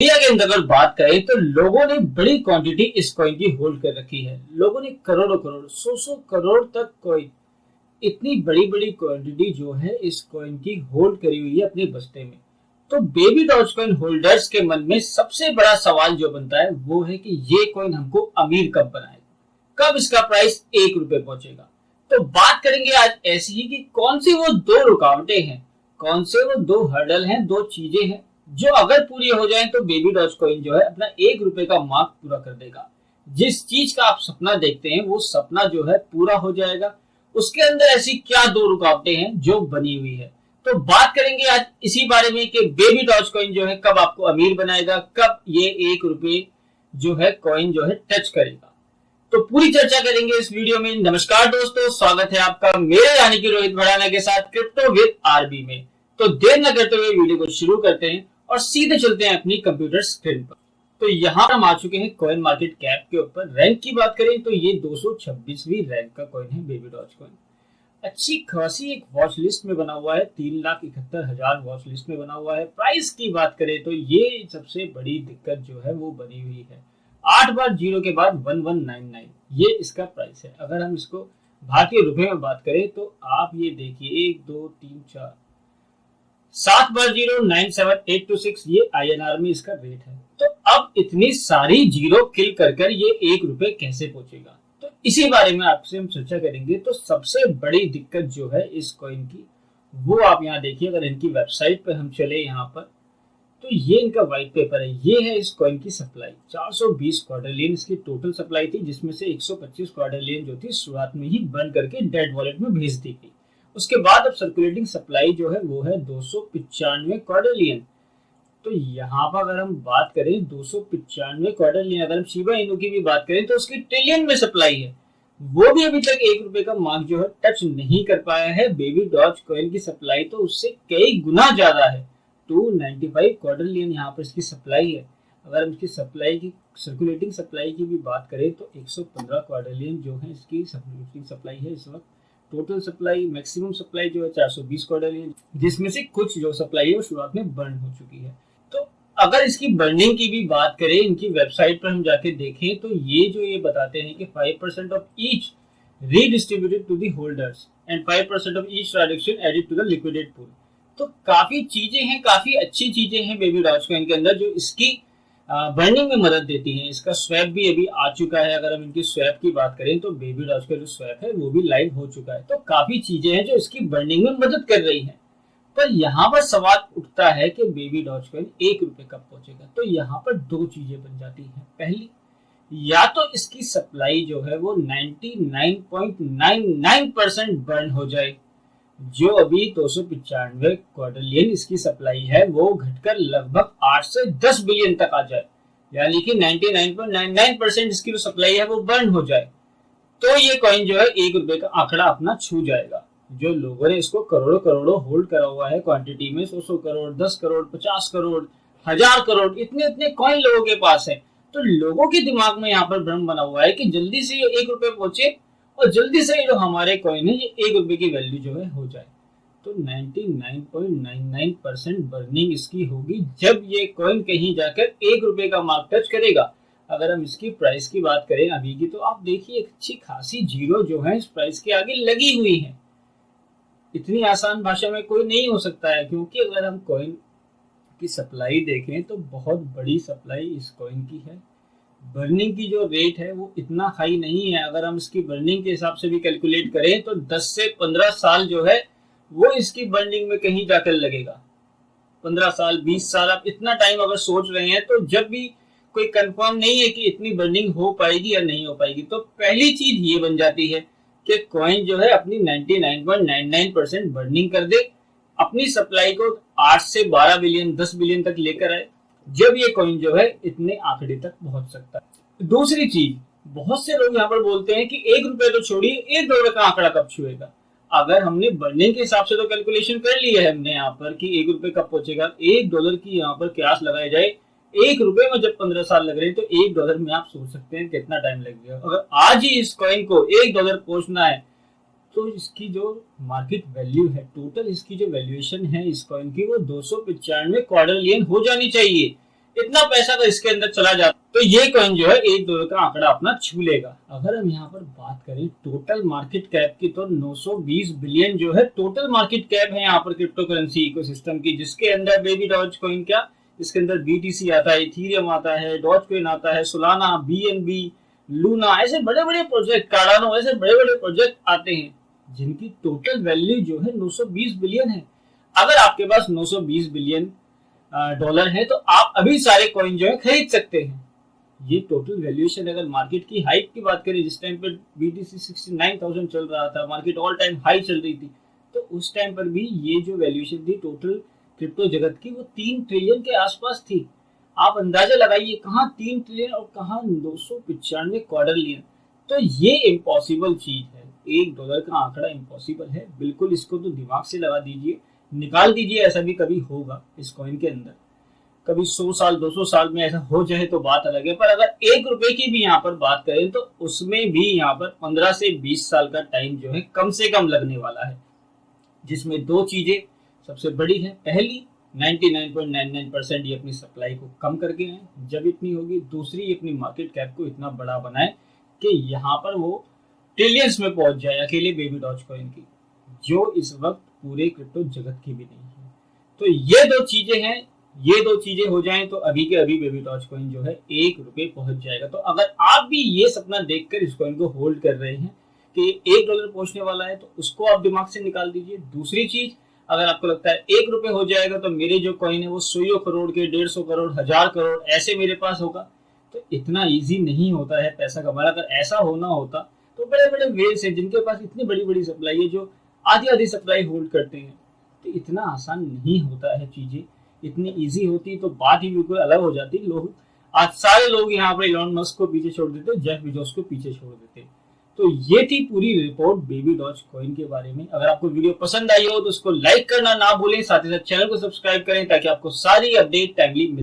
India के अंदर अगर बात करें तो लोगों ने बड़ी क्वांटिटी इस कॉइन की होल्ड कर रखी है। लोगों ने करोड़ों करोड़, सौ करोड़ तक कॉइन, इतनी बड़ी बड़ी क्वांटिटी जो है इस कॉइन की होल्ड करी हुई है अपने बस्ते में। तो बेबी डॉज कॉइन होल्डर्स के मन में सबसे बड़ा सवाल जो बनता है वो है कि ये कॉइन हमको अमीर कब बनाएगा, कब इसका प्राइस 1 रुपए पहुंचेगा। तो बात करेंगे आज ऐसी ही कि कौन सी वो दो रुकावटें हैं, कौन से वो दो हर्डल हैं, दो चीजें हैं जो अगर पूरी हो जाए तो बेबी डॉज कॉइन जो है अपना 1 रुपए का मार्क पूरा कर देगा। जिस चीज का आप सपना देखते हैं वो सपना जो है पूरा हो जाएगा। उसके अंदर ऐसी क्या दो रुकावटें हैं जो बनी हुई है, तो बात करेंगे आज इसी बारे में कि बेबी डॉज कॉइन जो है कब आपको अमीर बनाएगा, कब ये 1 रुपए जो है कॉइन जो है टच करेगा। तो पूरी चर्चा करेंगे इस वीडियो में। नमस्कार दोस्तों, स्वागत है आपका मेरे यानी कि रोहित भड़ाना के साथ क्रिप्टो विद आरबी में। तो देर न करते हुए वीडियो को शुरू करते हैं और सीधे चलते हैं अपनी कंप्यूटर स्क्रीन पर। तो यहाँ हम आ चुके हैं कॉइन मार्केट कैप के ऊपर। रैंक की बात करें तो ये 226वीं रैंक का कॉइन है बेबी डॉज कॉइन। अच्छी खासी एक वॉच लिस्ट में बना हुआ है, 3,71,000 वॉच लिस्ट में बना हुआ है। प्राइस की बात करें तो ये सबसे बड़ी दिक्कत जो है वो बनी हुई है। 8 बार जीरो के बाद 1199 ये इसका प्राइस है। अगर हम इसको भारतीय रुपए में बात करें तो आप ये देखिए 1 2 3 4 7 बार जीरो 97826 ये INR में इसका रेट है। तो अब इतनी सारी जीरो किल कर ये 1 रुपए कैसे पहुंचेगा, तो इसी बारे में आपसे हम चर्चा करेंगे। तो सबसे बड़ी दिक्कत जो है इस कॉइन की वो आप यहाँ देखिए। अगर इनकी वेबसाइट पर हम चले यहाँ पर तो ये इनका व्हाइट पेपर है। ये है इस कॉइन की सप्लाई। 420 क्वाड्रिलियन इसकी टोटल सप्लाई थी, जिसमें से 125 क्वाड्रिलियन जो थी शुरुआत में ही बर्न करके डेड वॉलेट में भेज दी गई। उसके बाद अब सर्कुलेटिंग सप्लाई जो है वो है 295 क्वाड्रिलियन। तो यहाँ पर अगर हम बात करें 295 क्वाड्रिलियन, अगर हम शिबा इनू की भी बात करें तो उसकी ट्रिलियन में सप्लाई है। वो भी अभी तक 1 रुपए का मार्क जो है टच नहीं कर पाया है। बेबी डॉज कॉइन की सप्लाई तो उससे कई गुना ज्यादा है। 295 क्वाड्रिलियन यहाँ पर इसकी सप्लाई है। अगर हम इसकी सप्लाई की, सर्कुलेटिंग सप्लाई की भी बात करें तो 115 क्वाड्रिलियन जो है इसकी सर्कुलेटिंग सप्लाई है इस वक्त। टोटल सप्लाई, मैक्सिमम सप्लाई जो है 420 क्वाड्रिलियन, जिसमें से कुछ जो सप्लाई है वो शुरुआत में बर्न हो चुकी है। तो अगर इसकी बर्निंग की भी बात करें, इनकी वेबसाइट पर हम जाके देखें तो ये बताते हैं कि 5% of each redistributed to the holders and 5% of each transaction added to the liquidate pool. तो काफी चीजें हैं, काफी अच्छी चीजें हैं बेबी डॉज कॉइन के अंदर जो इसकी बर्निंग में मदद देती हैं। इसका स्वैप भी अभी आ चुका है। अगर हम इनकी स्वैप की बात करें तो बेबी डॉज का जो स्वैप है वो भी लाइव हो चुका है। तो काफी चीजें हैं जो इसकी बर्निंग में मदद कर रही हैं। पर यहाँ पर सवाल उठता है कि बेबी डॉज कॉइन 1 रुपए कब पहुंचेगा। तो यहाँ पर दो चीजें बन जाती हैं। पहली, या तो इसकी सप्लाई जो है वो 99.99% बर्न हो जाए, जो अभी 295 क्वाड्रिलियन इसकी सप्लाई है वो घटकर लगभग 8 से 10 बिलियन तक आ जाए, यानी कि 99.99% इसकी जो सप्लाई है वो बर्न हो जाए। तो ये कॉइन जो है 1 रुपए का आंकड़ा अपना छू जाएगा। जो लोगों ने इसको करोड़ों करोड़ों होल्ड करा हुआ है क्वांटिटी में, 100 करोड़, 10 करोड़, 50 करोड़, 1000 करोड़, इतने इतने कॉइन लोगों के पास है। तो लोगों के दिमाग में यहाँ पर भ्रम बना हुआ है कि जल्दी से ये 1 रुपए पहुंचे और जल्दी से जो हमारे कॉइन है ये 1 रुपए की वैल्यू जो है हो जाए। तो 99.99% बर्निंग इसकी होगी जब ये कॉइन कहीं जाकर 1 रुपए का मार्क टच करेगा। अगर हम इसकी प्राइस की बात करें अभी की, तो आप देखिए अच्छी खासी जीरो जो है इस प्राइस के आगे लगी हुई है। इतनी आसान भाषा में कोई नहीं हो सकता है, क्योंकि अगर हम कॉइन की सप्लाई देखें तो बहुत बड़ी सप्लाई इस कॉइन की है। बर्निंग की जो रेट है वो इतना हाई नहीं है। अगर हम इसकी बर्निंग के हिसाब से भी कैलकुलेट करें तो 10 से 15 साल जो है वो इसकी बर्निंग में कहीं जाकर लगेगा। 15 साल, 20 साल, आप इतना टाइम अगर सोच रहे हैं तो जब भी कोई कंफर्म नहीं है कि इतनी बर्निंग हो पाएगी या नहीं हो पाएगी। तो पहली चीज ये बन जाती है कि कॉइन जो है अपनी 99.99% बर्निंग कर दे, अपनी सप्लाई को 8 से 12 बिलियन, 10 बिलियन तक लेकर आए, जब ये कॉइन जो है इतने आंकड़े तक पहुंच सकता है। दूसरी चीज, बहुत से लोग यहाँ पर बोलते हैं कि 1 रुपए तो छोड़िए, 1 डॉलर का आंकड़ा कब छुएगा। अगर हमने बर्निंग के हिसाब से तो कैलकुलेशन कर ली है हमने यहाँ पर कि 1 रुपए कब पहुंचेगा। 1 डॉलर की यहाँ पर क्यास लगाई जाए, 1 रुपए में जब 15 साल लग रहे हैं तो 1 डॉलर में आप सोच सकते हैं कितना टाइम लगेगा। अगर आज ही इस कॉइन को 1 डॉलर पहुंचना है तो इसकी जो मार्केट वैल्यू है, टोटल इसकी जो वैल्यूएशन है इस कॉइन की, वो 295 क्वाड्रिलियन हो जानी चाहिए। इतना पैसा तो इसके अंदर चला जाता, तो ये कॉइन जो है $1 का आंकड़ा अपना छू लेगा। अगर हम यहाँ पर बात करें टोटल मार्केट कैप की, तो 920 बिलियन जो है टोटल मार्केट कैप है यहाँ पर क्रिप्टो करेंसी इकोसिस्टम की, जिसके अंदर बेबी डॉज कॉइन क्या, इसके अंदर BTC आता है, इथीरियम आता है, डॉज कॉइन आता है, सोलाना, BNB, लूना, ऐसे बड़े बड़े प्रोजेक्ट, कार्डानो, ऐसे बड़े बड़े प्रोजेक्ट आते हैं जिनकी टोटल वैल्यू जो है 920 बिलियन है। अगर आपके पास 920 बिलियन डॉलर है तो आप अभी सारे कॉइन जो है खरीद सकते हैं। ये टोटल वैल्यूएशन, अगर मार्केट की हाइट की बात करें, जिस टाइम पर BTC 69,000 चल रहा था, मार्केट ऑल टाइम हाई चल रही थी, तो उस टाइम पर भी ये जो वैल्यूएशन थी टोटल क्रिप्टो जगत की, वो 3 ट्रिलियन के आसपास थी। आप अंदाजा लगाइए कहाँ 3 ट्रिलियन और कहाँ 295 क्वाड्रिलियन। तो ये इम्पॉसिबल चीज है, $1 का आंकड़ा इम्पॉसिबल है बिल्कुल। इसको तो दिमाग से लगा दीजिए, निकाल दीजिए, ऐसा भी कभी होगा इस कॉइन के अंदर। कभी 100 साल 200 साल में ऐसा हो जाए तो बात अलग है, पर अगर $1 की भी यहाँ पर बात करें तो उसमें भी यहाँ पर 15 से 20 साल का टाइम जो है कम से कम लगने वाला है, जिसमें दो चीजें सबसे बड़ी है। पहली, 99.99% ये अपनी सप्लाई को कम करके आए, जब इतनी होगी। दूसरी, ये अपनी मार्केट कैप को इतना बड़ा बनाए कि यहाँ पर वो ट्रिलियंस में पहुंच जाए अकेले बेबी डॉज कॉइन की, जो इस वक्त पूरे क्रिप्टो जगत की भी नहीं है। तो ये दो चीजें हैं, ये दो चीजें हो जाएं तो अभी के अभी बेबी डॉज कॉइन जो है $1 पहुंच जाएगा। तो अगर आप भी ये सपना देखकर इस कॉइन को होल्ड कर रहे हैं कि $1 पहुंचने वाला है, तो उसको आप दिमाग से निकाल दीजिए। दूसरी चीज, अगर आपको लगता है $1 हो जाएगा तो मेरे जो कॉइन है वो 100 करोड़ के, 150 करोड़, 1000 करोड़ ऐसे मेरे पास होगा, तो इतना इजी नहीं होता है पैसा कमाना। अगर ऐसा होना होता तो बड़े बड़े वेल्स हैं जिनके पास इतनी बड़ी बड़ी सप्लाई है, जो आधी आधी सप्लाई होल्ड करते हैं। तो इतना आसान नहीं होता है, चीजें इतनी इजी होती तो बात ही बिल्कुल अलग हो जाती। लोग आज सारे लोग यहाँ पर इलॉन मस्क को पीछे छोड़ देते, जेफ बेजोस को पीछे छोड़ देते। तो ये थी पूरी रिपोर्ट बेबी डॉज कॉइन के बारे में। अगर आपको वीडियो पसंद आई हो तो उसको लाइक करना ना भूलें, साथ ही साथ चैनल को सब्सक्राइब करें ताकि आपको सारी अपडेट टाइमली मिले।